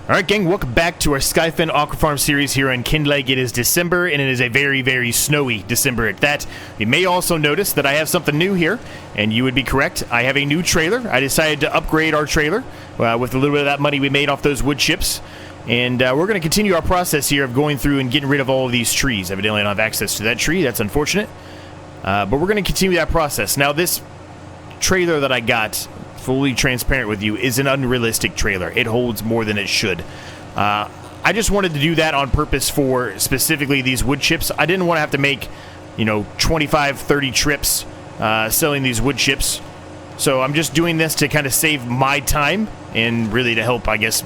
Alright gang, welcome back to our Skyefin Aquafarm series here on Kinlaig. It is December, and it is a very, very snowy December at that. You may also notice that I have something new here, and you would be correct. I have a new trailer. I decided to upgrade our trailer with a little bit of that money we made off those wood chips. And we're going to continue our process here of going through and getting rid of all of these trees. Evidently I don't have access to that tree. That's unfortunate. But we're going to continue that process. Now this trailer that I got, fully transparent with you, is an unrealistic trailer. It holds more than it should. I just wanted to do that on purpose for specifically these wood chips. I didn't want to have to make, 25, 30 trips selling these wood chips. So I'm just doing this to kind of save my time and really to help, I guess,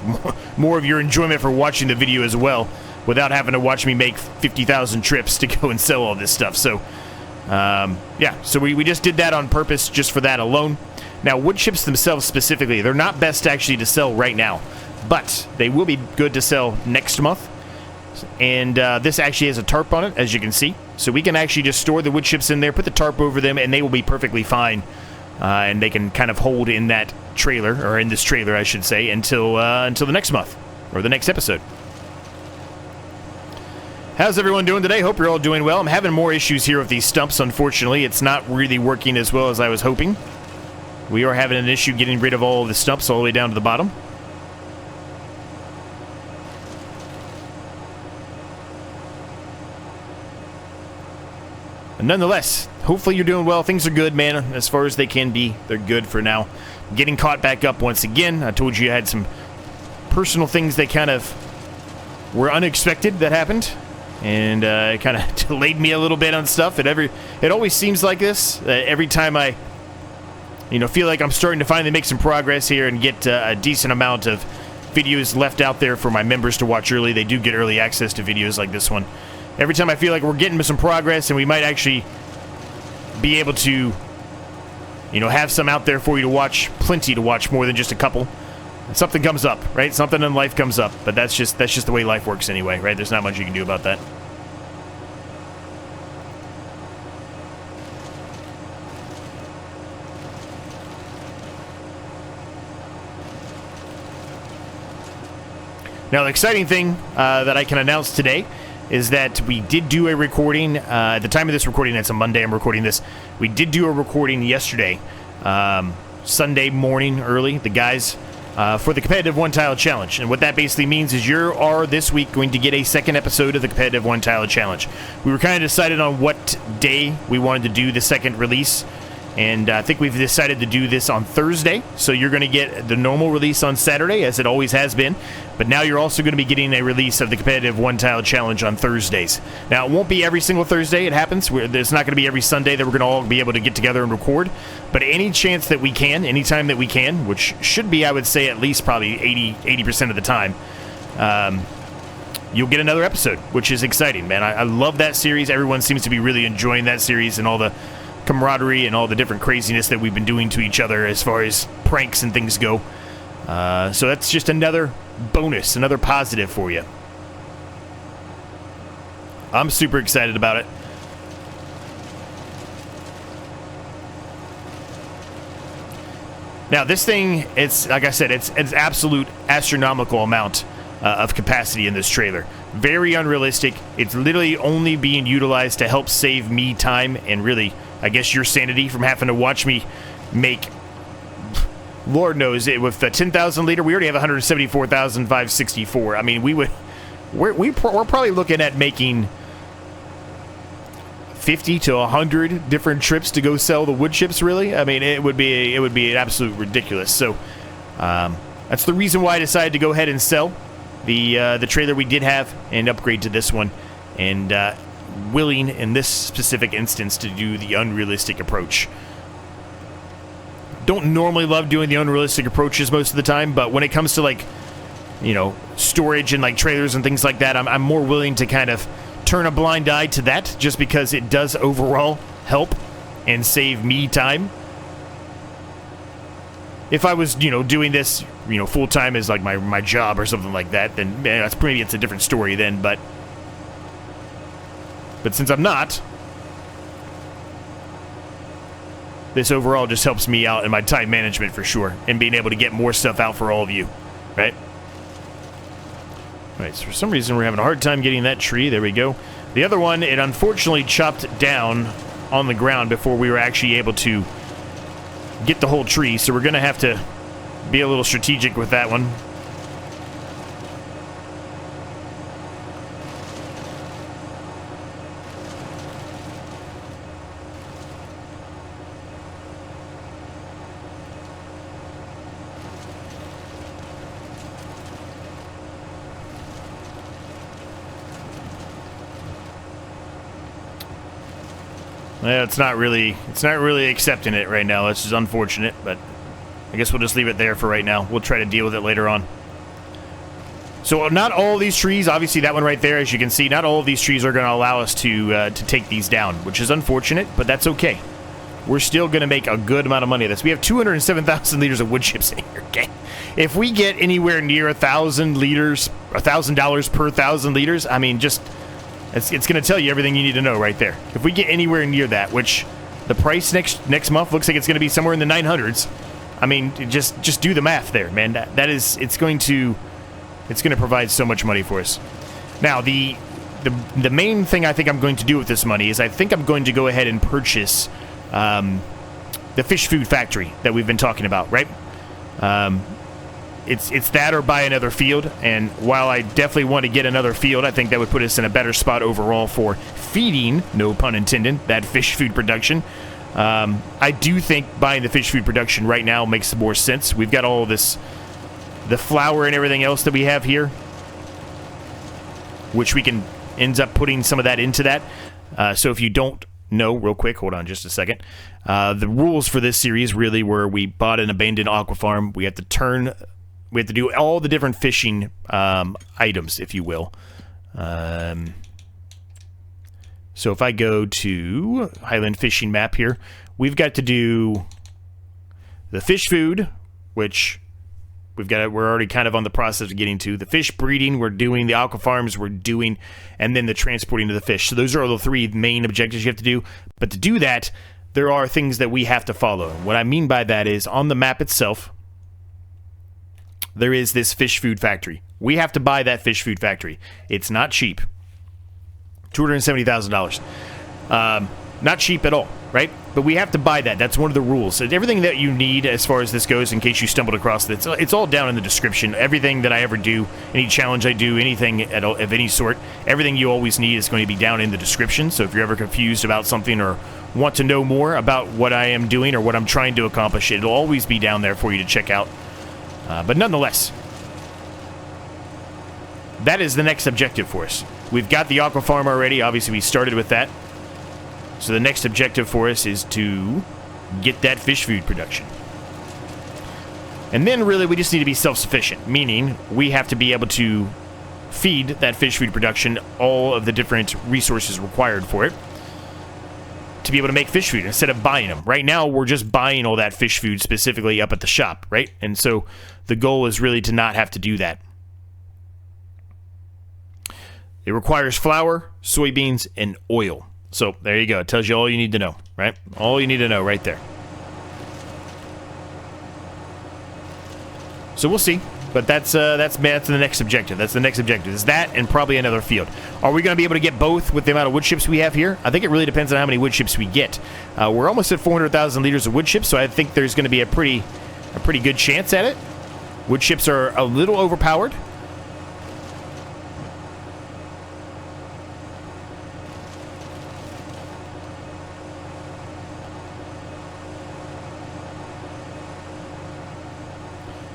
more of your enjoyment for watching the video as well, without having to watch me make 50,000 trips to go and sell all this stuff. So, yeah, so we just did that on purpose just for that alone. Now, wood chips themselves specifically, they're not best actually to sell right now, but they will be good to sell next month. And this actually has a tarp on it, as you can see. So we can actually just store the wood chips in there, put the tarp over them, and they will be perfectly fine. And they can kind of hold in that trailer, or in this trailer, I should say, until the next month, or the next episode. How's everyone doing today? Hope you're all doing well. I'm having more issues here with these stumps, unfortunately. It's not really working as well as I was hoping. We are having an issue getting rid of all of the stumps all the way down to the bottom. And nonetheless, hopefully you're doing well. Things are good, man, as far as they can be. They're good for now. Getting caught back up once again. I told you I had some personal things that kind of were unexpected that happened. And it kind of delayed me a little bit on stuff. It always seems like this. Every time I feel like I'm starting to finally make some progress here and get a decent amount of videos left out there for my members to watch early. They do get early access to videos like this one. Every time I feel like we're getting some progress and we might actually be able to, have some out there for you to watch, plenty to watch, more than just a couple. And something comes up, right? Something in life comes up, but that's just the way life works anyway, right? There's not much you can do about that. Now, the exciting thing that I can announce today is that we did do a recording. At the time of this recording, it's a Monday, I'm recording this. We did do a recording yesterday, Sunday morning early, the guys, for the competitive one-tile challenge. And what that basically means is you are this week going to get a second episode of the competitive one-tile challenge. We were kind of decided on what day we wanted to do the second release. And I think we've decided to do this on Thursday. So you're going to get the normal release on Saturday, as it always has been. But now you're also going to be getting a release of the competitive one-tile challenge on Thursdays. Now, it won't be every single Thursday it happens. There's not going to be every Sunday that we're going to all be able to get together and record. But any chance that we can, anytime that we can, which should be, I would say, at least probably 80% of the time, you'll get another episode, which is exciting, man. I love that series. Everyone seems to be really enjoying that series and all the camaraderie and all the different craziness that we've been doing to each other as far as pranks and things go. So that's just another bonus, another positive for you. I'm super excited about it. Now this thing, it's like I said, it's absolute astronomical amount of capacity in this trailer. Very unrealistic. It's literally only being utilized to help save me time and really, I guess, your sanity from having to watch me make, Lord knows it, with the 10,000 liter, we already have 174,564. I mean, we're probably looking at making 50 to 100 different trips to go sell the wood chips, really. I mean, it would be an absolute ridiculous. So that's the reason why I decided to go ahead and sell the trailer we did have and upgrade to this one, and willing in this specific instance to do the unrealistic approach. Don't normally love doing the unrealistic approaches most of the time, but when it comes to storage and trailers and things like that, I'm more willing to kind of turn a blind eye to that, just because it does overall help and save me time. If I was, doing this, full time as like my job or something like that, then maybe it's a different story then. But since I'm not, this overall just helps me out in my time management for sure, and being able to get more stuff out for all of you, right? Right, so for some reason we're having a hard time getting that tree. There we go. The other one, it unfortunately chopped down on the ground before we were actually able to get the whole tree, so we're going to have to be a little strategic with that one. Yeah, it's not really accepting it right now. This is unfortunate, but I guess we'll just leave it there for right now. We'll try to deal with it later on. So not all of these trees, obviously that one right there, as you can see, not all of these trees are going to allow us to take these down, which is unfortunate, but that's okay. We're still going to make a good amount of money of this. We have 207,000 liters of wood chips in here, okay? If we get anywhere near 1,000 liters, $1,000 per 1,000 liters, I mean, just... It's going to tell you everything you need to know right there. If we get anywhere near that, which the price next month looks like it's going to be somewhere in the 900s. I mean, just do the math there, man. It's going to provide so much money for us. Now, the main thing I think I'm going to do with this money is I think I'm going to go ahead and purchase the fish food factory that we've been talking about, right? It's that or buy another field, and while I definitely want to get another field, I think that would put us in a better spot overall for feeding, no pun intended, that fish food production. I do think buying the fish food production right now makes more sense. We've got all this, the flour and everything else that we have here, which we can end up putting some of that into that. So if you don't know, real quick, hold on just a second. The rules for this series really were we bought an abandoned aqua farm. We have to do all the different fishing items, if you will. So if I go to Highland Fishing map here, we've got to do the fish food, which we're already kind of on the process of getting to. The fish breeding, we're doing. The aqua farms, we're doing. And then the transporting of the fish. So those are the three main objectives you have to do. But to do that, there are things that we have to follow. What I mean by that is on the map itself, there is this fish food factory. We have to buy that fish food factory. It's not cheap. $270,000. Not cheap at all, right? But we have to buy that. That's one of the rules. So everything that you need as far as this goes, in case you stumbled across it, it's all down in the description. Everything that I ever do, any challenge I do, anything of any sort, everything you always need is going to be down in the description. So if you're ever confused about something or want to know more about what I am doing or what I'm trying to accomplish, it'll always be down there for you to check out. But nonetheless, that is the next objective for us. We've got the aqua farm already. Obviously, we started with that. So the next objective for us is to get that fish food production. And then, really, we just need to be self-sufficient, meaning we have to be able to feed that fish food production all of the different resources required for it to be able to make fish food instead of buying them. Right now, we're just buying all that fish food specifically up at the shop, right? And so the goal is really to not have to do that. It requires flour, soybeans, and oil. So there you go. It tells you all you need to know, right? All you need to know right there. So we'll see. But that's the next objective. That's the next objective. Is that and probably another field. Are we going to be able to get both with the amount of wood chips we have here? I think it really depends on how many wood chips we get. We're almost at 400,000 liters of wood chips, so I think there's going to be a pretty good chance at it. Wood chips are a little overpowered.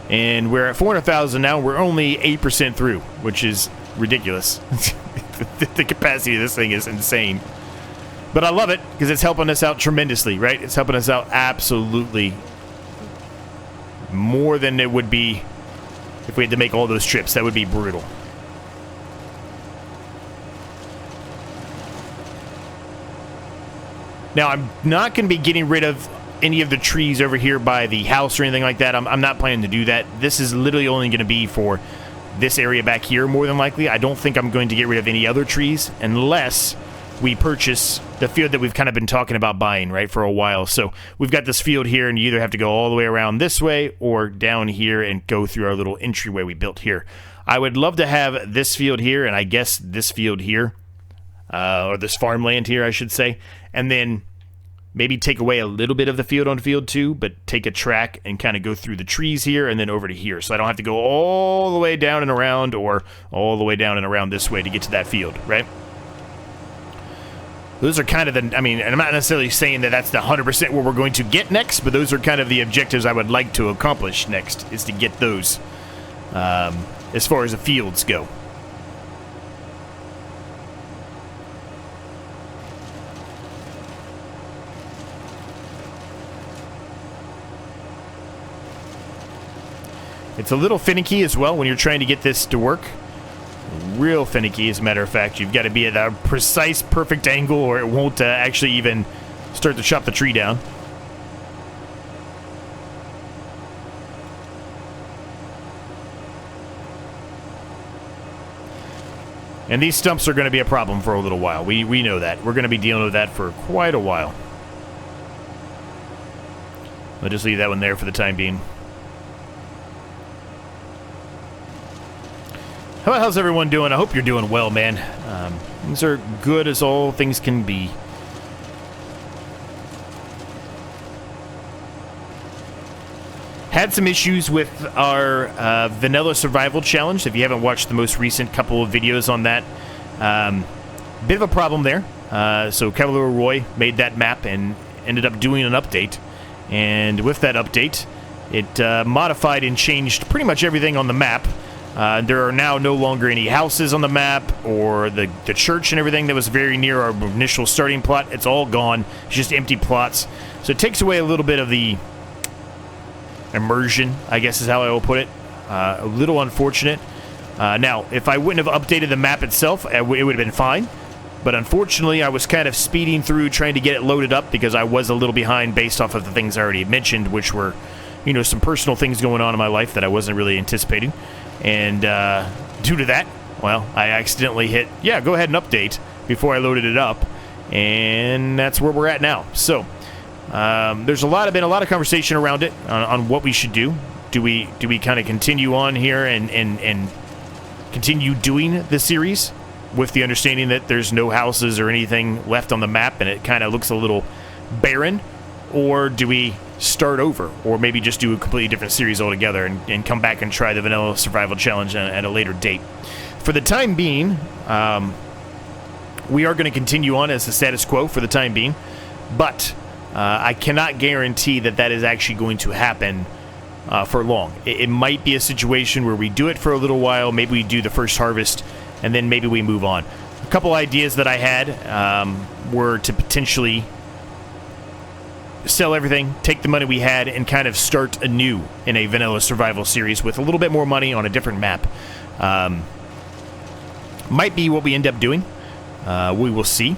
And we're at 400,000 now. We're only 8% through, which is ridiculous. The capacity of this thing is insane. But I love it because it's helping us out tremendously, right? It's helping us out absolutely more than it would be if we had to make all those trips. That would be brutal. Now, I'm not going to be getting rid of any of the trees over here by the house or anything like that. I'm not planning to do that. This is literally only going to be for this area back here, more than likely. I don't think I'm going to get rid of any other trees unless we purchase the field that we've kind of been talking about buying, right, for a while. So we've got this field here, and you either have to go all the way around this way or down here and go through our little entryway we built here. I would love to have this field here, and I guess this field here, or this farmland here, I should say, and then maybe take away a little bit of the field on field 2, but take a track and kind of go through the trees here and then over to here. So I don't have to go all the way down and around or all the way down and around this way to get to that field, right? Those are kind of the, I mean, and I'm not necessarily saying that that's the 100% what we're going to get next, but those are kind of the objectives I would like to accomplish next, is to get those as far as the fields go. It's a little finicky as well when you're trying to get this to work. Real finicky, as a matter of fact. You've got to be at a precise, perfect angle, or it won't actually even start to chop the tree down. And these stumps are going to be a problem for a little while. We know that. We're going to be dealing with that for quite a while. I'll just leave that one there for the time being. How's everyone doing? I hope you're doing well, man. Things are good as all things can be. Had some issues with our vanilla survival challenge. If you haven't watched the most recent couple of videos on that, bit of a problem there. So Cavalier Roy made that map and ended up doing an update. And with that update, it modified and changed pretty much everything on the map. There are now no longer any houses on the map, or the church and everything that was very near our initial starting plot. It's all gone. It's just empty plots. So it takes away a little bit of the immersion, I guess is how I will put it. A little unfortunate. Now, if I wouldn't have updated the map itself, it would have been fine. But unfortunately, I was kind of speeding through trying to get it loaded up because I was a little behind based off of the things I already mentioned, which were, you know, some personal things going on in my life that I wasn't really anticipating. And due to that, well, I accidentally hit, yeah, go ahead and update before I loaded it up. And that's where we're at now. So there's been a lot of conversation around it on what we should do. Do we kind of continue on here and continue doing the series with the understanding that there's no houses or anything left on the map and it kind of looks a little barren? Or do we start over, or maybe just do a completely different series altogether and come back and try the vanilla survival challenge at a later date? For the time being, we are going to continue on as the status quo for the time being, but I cannot guarantee that that is actually going to happen for long. It might be a situation where we do it for a little while, maybe we do the first harvest, and then maybe we move on. A couple ideas that I had were to potentially sell everything, take the money we had, and kind of start anew in a vanilla survival series with a little bit more money on a different map. Might be what we end up doing. We will see.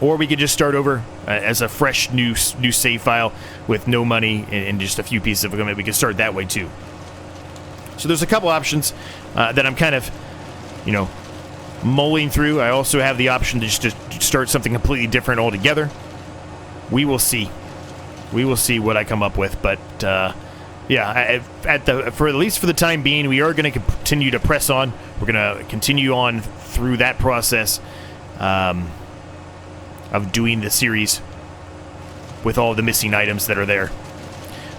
Or we could just start over as a fresh new save file with no money and just a few pieces of equipment. We could start that way too. So there's a couple options that I'm kind of, you know, mulling through. I also have the option to just start something completely different altogether. We will see. We will see what I come up with, but yeah, for at least for the time being, we are going to continue to press on. We're going to continue on through that process of doing the series with all the missing items that are there.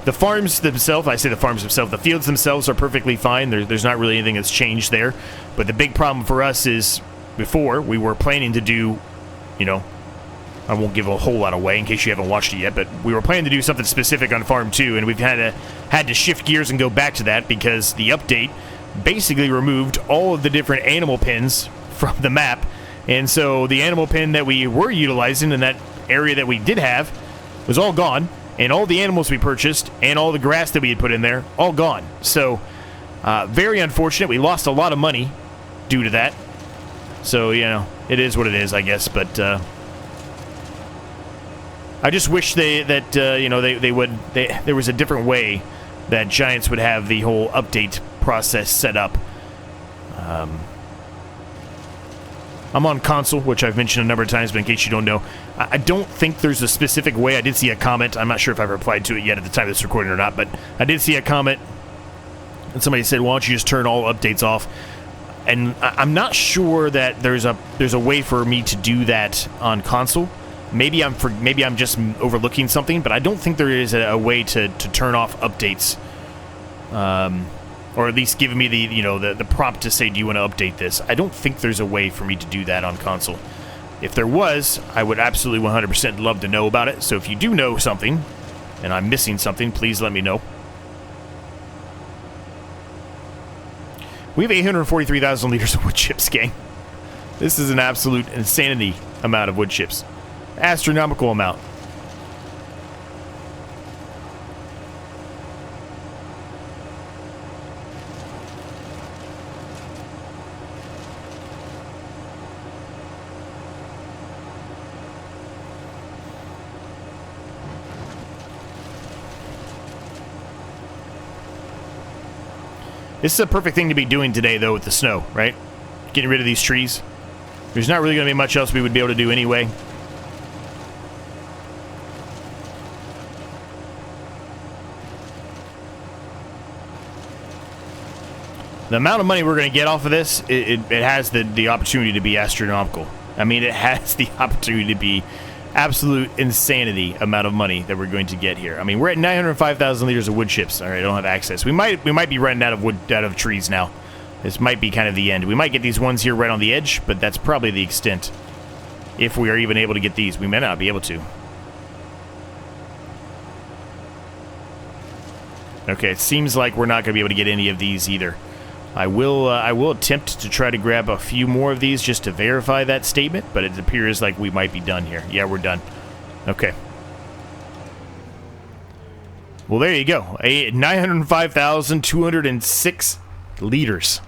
The farms themselves, the fields themselves are perfectly fine. There's not really anything that's changed there. But the big problem for us is, before, we were planning to do, you know, I won't give a whole lot away in case you haven't watched it yet, but we were planning to do something specific on Farm 2, and we've had to shift gears and go back to that because the update basically removed all of the different animal pens from the map. And so the animal pen that we were utilizing in that area that we did have was all gone, and all the animals we purchased and all the grass that we had put in there, all gone. So very unfortunate. We lost a lot of money due to that. So, you know, it is what it is, I guess, but I just wish there was a different way that Giants would have the whole update process set up. I'm on console, which I've mentioned a number of times, but in case you don't know, I don't think there's a specific way. I did see a comment. I'm not sure if I've replied to it yet at the time of this recording or not, but I did see a comment, and somebody said, why don't you just turn all updates off? And I'm not sure that there's a way for me to do that on console. Maybe I'm just overlooking something, but I don't think there is a way to turn off updates. Or at least giving me the prompt to say, do you want to update this? I don't think there's a way for me to do that on console. If there was, I would absolutely 100% love to know about it. So if you do know something, and I'm missing something, please let me know. We have 843,000 liters of wood chips, gang. This is an absolute insanity amount of wood chips. Astronomical amount. This is a perfect thing to be doing today, though, with the snow, right? Getting rid of these trees. There's not really going to be much else we would be able to do anyway. The amount of money we're going to get off of this, it has the opportunity to be astronomical. I mean, it has the opportunity to be absolute insanity amount of money that we're going to get here. I mean, we're at 905,000 liters of wood chips. All right, I don't have access. We might be running out of trees now. This might be kind of the end. We might get these ones here right on the edge, but that's probably the extent. If we are even able to get these, we may not be able to. Okay, it seems like we're not going to be able to get any of these either. I will attempt to try to grab a few more of these just to verify that statement, but it appears like we might be done here. Yeah, we're done. Okay. Well, there you go. 905,206 liters.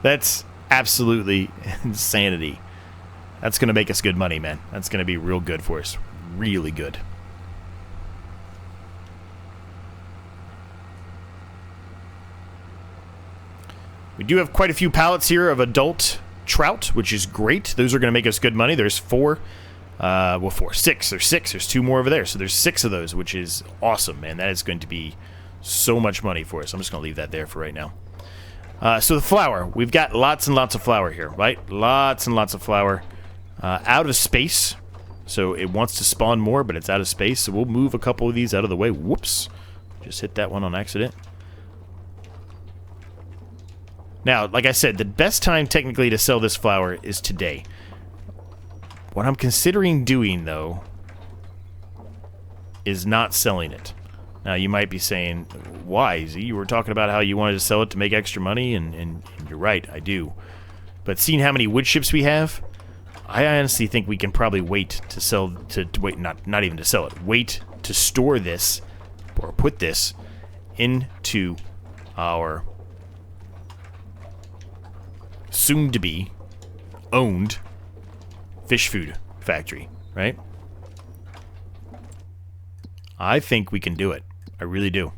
That's absolutely insanity. That's going to make us good money, man. That's going to be real good for us. Really good. We do have quite a few pallets here of adult trout, which is great. Those are going to make us good money. There's six. There's six. There's two more over there. So there's 6 of those, which is awesome, man. That is going to be so much money for us. I'm just going to leave that there for right now. So the flour. We've got lots and lots of flour here, right? Lots and lots of flour. Out of space. So it wants to spawn more, but it's out of space. So we'll move a couple of these out of the way. Whoops. Just hit that one on accident. Now, like I said, the best time technically to sell this flour is today. What I'm considering doing, though, is not selling it. Now, you might be saying, why, Z? You were talking about how you wanted to sell it to make extra money, and you're right, I do. But seeing how many wood chips we have, I honestly think we can probably wait to sell, wait, not even to sell it, wait to store this, or put this into our soon-to-be owned fish food factory, right? I think we can do it. I really do.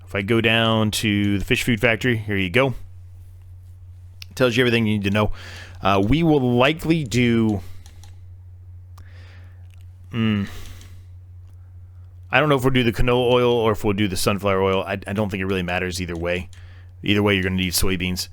If I go down to the fish food factory, here you go. It tells you everything you need to know. We will likely do... I don't know if we'll do the canola oil or if we'll do the sunflower oil. I don't think it really matters either way. Either way, you're going to need soybeans.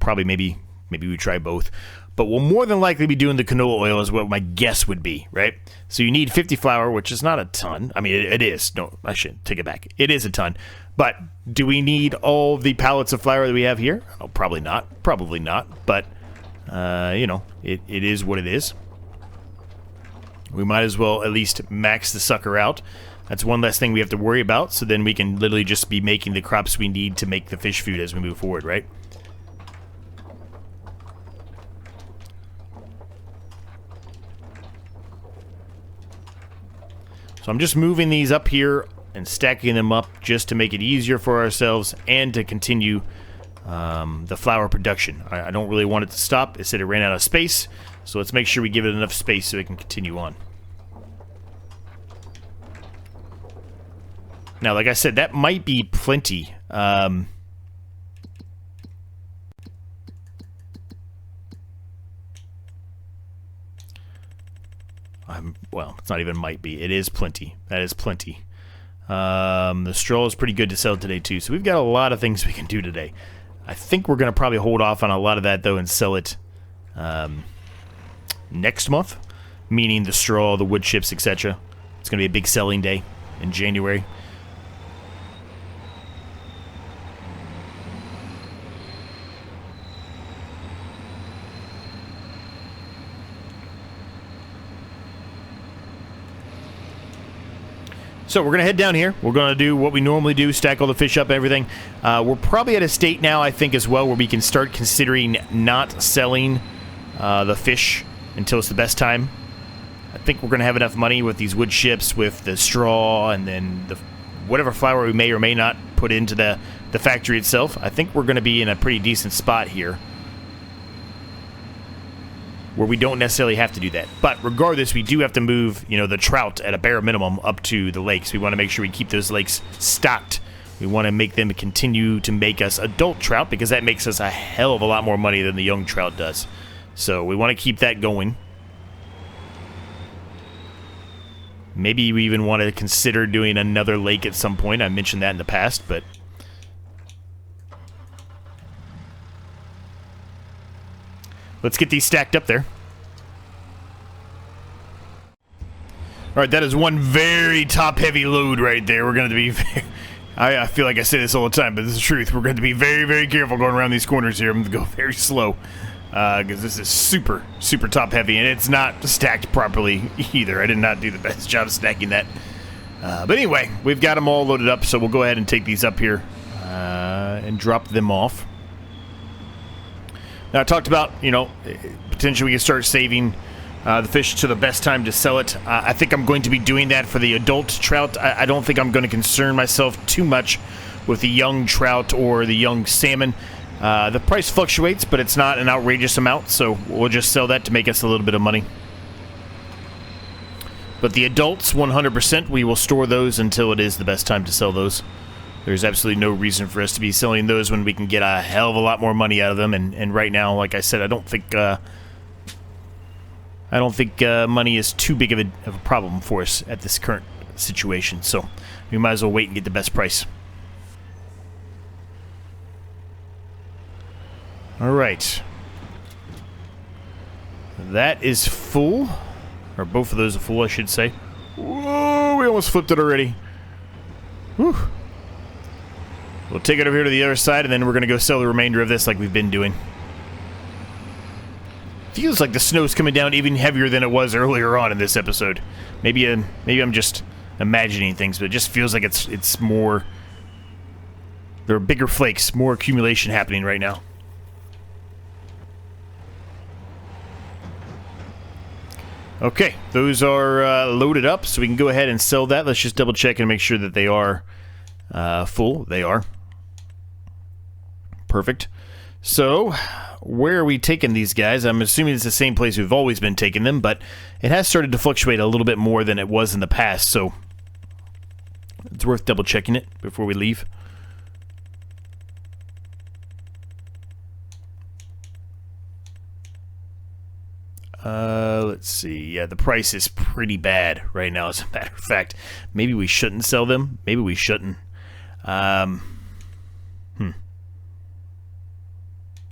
Probably maybe we try both. But we'll more than likely be doing the canola oil is what my guess would be, right? So you need 50 flour, which is not a ton. I mean, it is. No, I shouldn't take it back. It is a ton. But do we need all the pallets of flour that we have here? Oh, probably not. Probably not. But, you know, it is what it is. We might as well at least max the sucker out. That's one less thing we have to worry about, so then we can literally just be making the crops we need to make the fish food as we move forward, right? So I'm just moving these up here and stacking them up just to make it easier for ourselves and to continue the flour production. I don't really want it to stop. It said it ran out of space, so let's make sure we give it enough space so it can continue on. Now, like I said, that might be plenty. Well, it's not even might be. It is plenty. That is plenty. The straw is pretty good to sell today, too. So we've got a lot of things we can do today. I think we're going to probably hold off on a lot of that, though, and sell it next month. Meaning the straw, the wood chips, etc. It's going to be a big selling day in January. So we're going to head down here. We're going to do what we normally do, stack all the fish up, everything. We're probably at a state now, I think, as well, where we can start considering not selling the fish until it's the best time. I think we're going to have enough money with these wood chips, with the straw, and then whatever flour we may or may not put into the factory itself. I think we're going to be in a pretty decent spot here, where we don't necessarily have to do that. But regardless, we do have to move, the trout at a bare minimum up to the lakes. We want to make sure we keep those lakes stocked. We want to make them continue to make us adult trout, because that makes us a hell of a lot more money than the young trout does. So we want to keep that going. Maybe we even want to consider doing another lake at some point. I mentioned that in the past, but let's get these stacked up there. Alright, that is one very top-heavy load right there. We're going to be... I feel like I say this all the time, but this is the truth. We're going to be very, very careful going around these corners here. I'm going to go very slow, because this is super, super top-heavy, and it's not stacked properly either. I did not do the best job stacking that. But anyway, we've got them all loaded up, so we'll go ahead and take these up here and drop them off. Now, I talked about, potentially we can start saving the fish to the best time to sell it. I think I'm going to be doing that for the adult trout. I don't think I'm going to concern myself too much with the young trout or the young salmon. The price fluctuates, but it's not an outrageous amount, so we'll just sell that to make us a little bit of money. But the adults, 100%, we will store those until it is the best time to sell those. There's absolutely no reason for us to be selling those when we can get a hell of a lot more money out of them. And right now, like I said, I don't think money is too big of a problem for us at this current situation. So we might as well wait and get the best price. All right. That is full. Or both of those are full, I should say. Whoa, we almost flipped it already. Whew. We'll take it over here to the other side, and then we're going to go sell the remainder of this like we've been doing. Feels like the snow's coming down even heavier than it was earlier on in this episode. Maybe I'm just imagining things, but it just feels like it's more... There are bigger flakes, more accumulation happening right now. Okay, those are loaded up, so we can go ahead and sell that. Let's just double check and make sure that they are full. They are. Perfect. So, where are we taking these guys? I'm assuming it's the same place we've always been taking them, but it has started to fluctuate a little bit more than it was in the past, so it's worth double checking it before we leave. Let's see. Yeah, the price is pretty bad right now, as a matter of fact. Maybe we shouldn't sell them. Maybe we shouldn't.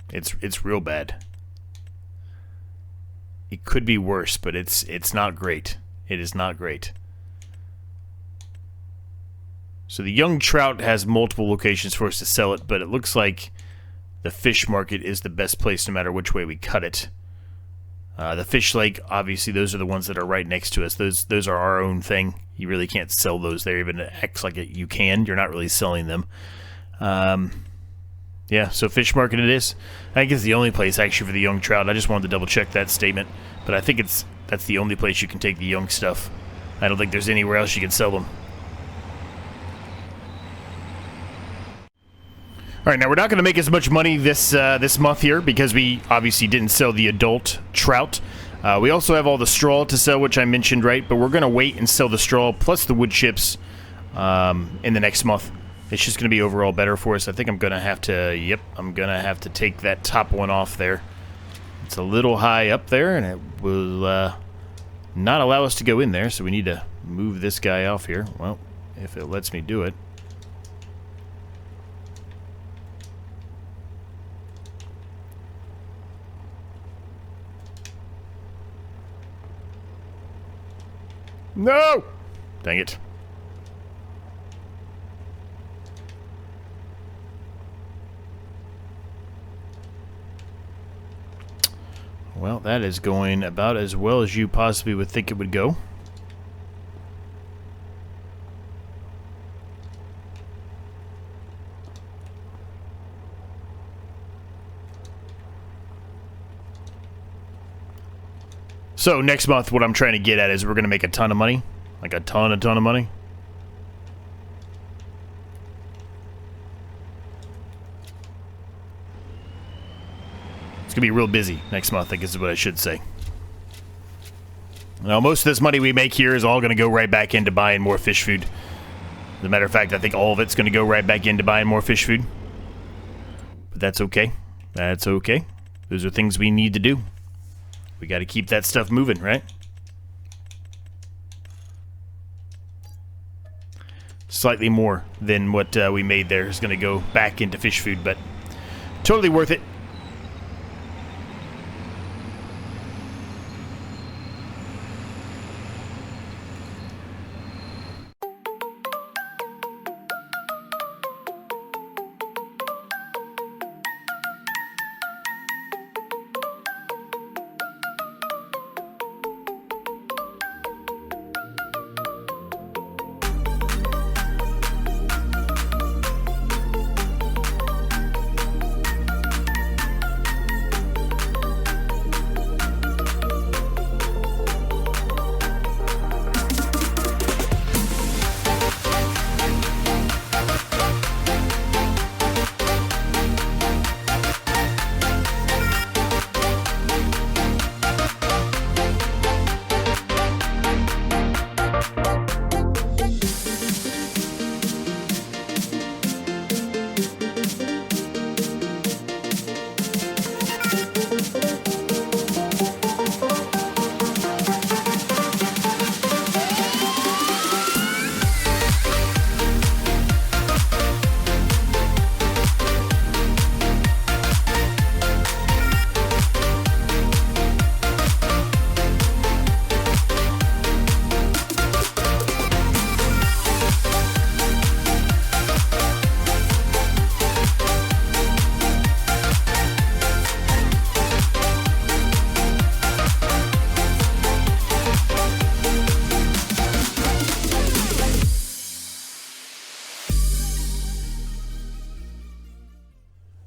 It's real bad. It could be worse, but it's not great. It is not great. So the young trout has multiple locations for us to sell it, but it looks like the fish market is the best place no matter which way we cut it. The fish lake, obviously, those are the ones that are right next to us. Those are our own thing. You really can't sell those there, even it acts like you can. You're not really selling them. Yeah, so fish market it is. I think it's the only place, actually, for the young trout. I just wanted to double-check that statement. But I think that's the only place you can take the young stuff. I don't think there's anywhere else you can sell them. All right, now we're not going to make as much money this month here because we obviously didn't sell the adult trout. We also have all the straw to sell, which I mentioned, right? But we're going to wait and sell the straw plus the wood chips in the next month. It's just going to be overall better for us. I think I'm going to have to, yep, I'm going to have to take that top one off there. It's a little high up there, and it will not allow us to go in there, so we need to move this guy off here. Well, if it lets me do it. No! Dang it. Well, that is going about as well as you possibly would think it would go. So, next month, what I'm trying to get at is we're going to make a ton of money. Like a ton of money. It's going to be real busy next month, I guess is what I should say. Now, most of this money we make here is all going to go right back into buying more fish food. As a matter of fact, I think all of it's going to go right back into buying more fish food. But that's okay. That's okay. Those are things we need to do. We got to keep that stuff moving, right? Slightly more than what we made there is going to go back into fish food, but totally worth it.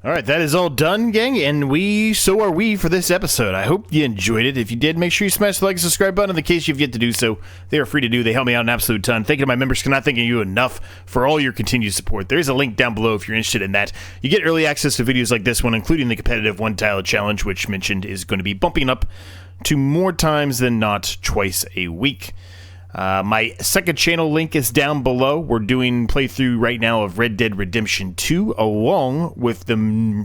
Alright, that is all done, gang, and so are we for this episode. I hope you enjoyed it. If you did, make sure you smash the like and subscribe button in the case you've yet to do so. They are free to do. They help me out an absolute ton. Thank you to my members. Cannot thank you enough for all your continued support. There is a link down below if you're interested in that. You get early access to videos like this one, including the competitive one-tile challenge, which mentioned is going to be bumping up to more times than not twice a week. My second channel link is down below. We're doing playthrough right now of Red Dead Redemption 2 along with the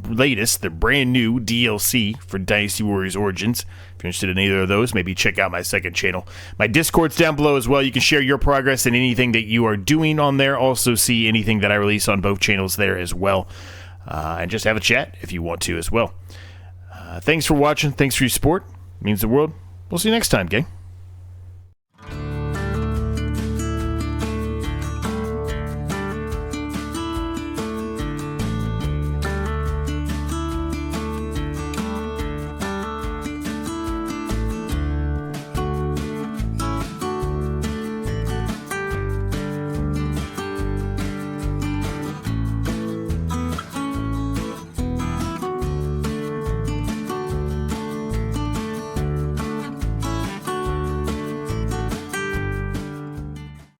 latest, the brand new DLC for Dynasty Warriors Origins. If you're interested in either of those, maybe check out my second channel. My Discord's down below as well. You can share your progress and anything that you are doing on there. Also see anything that I release on both channels there as well. And just have a chat if you want to as well. Thanks for watching. Thanks for your support. It means the world. We'll see you next time, gang.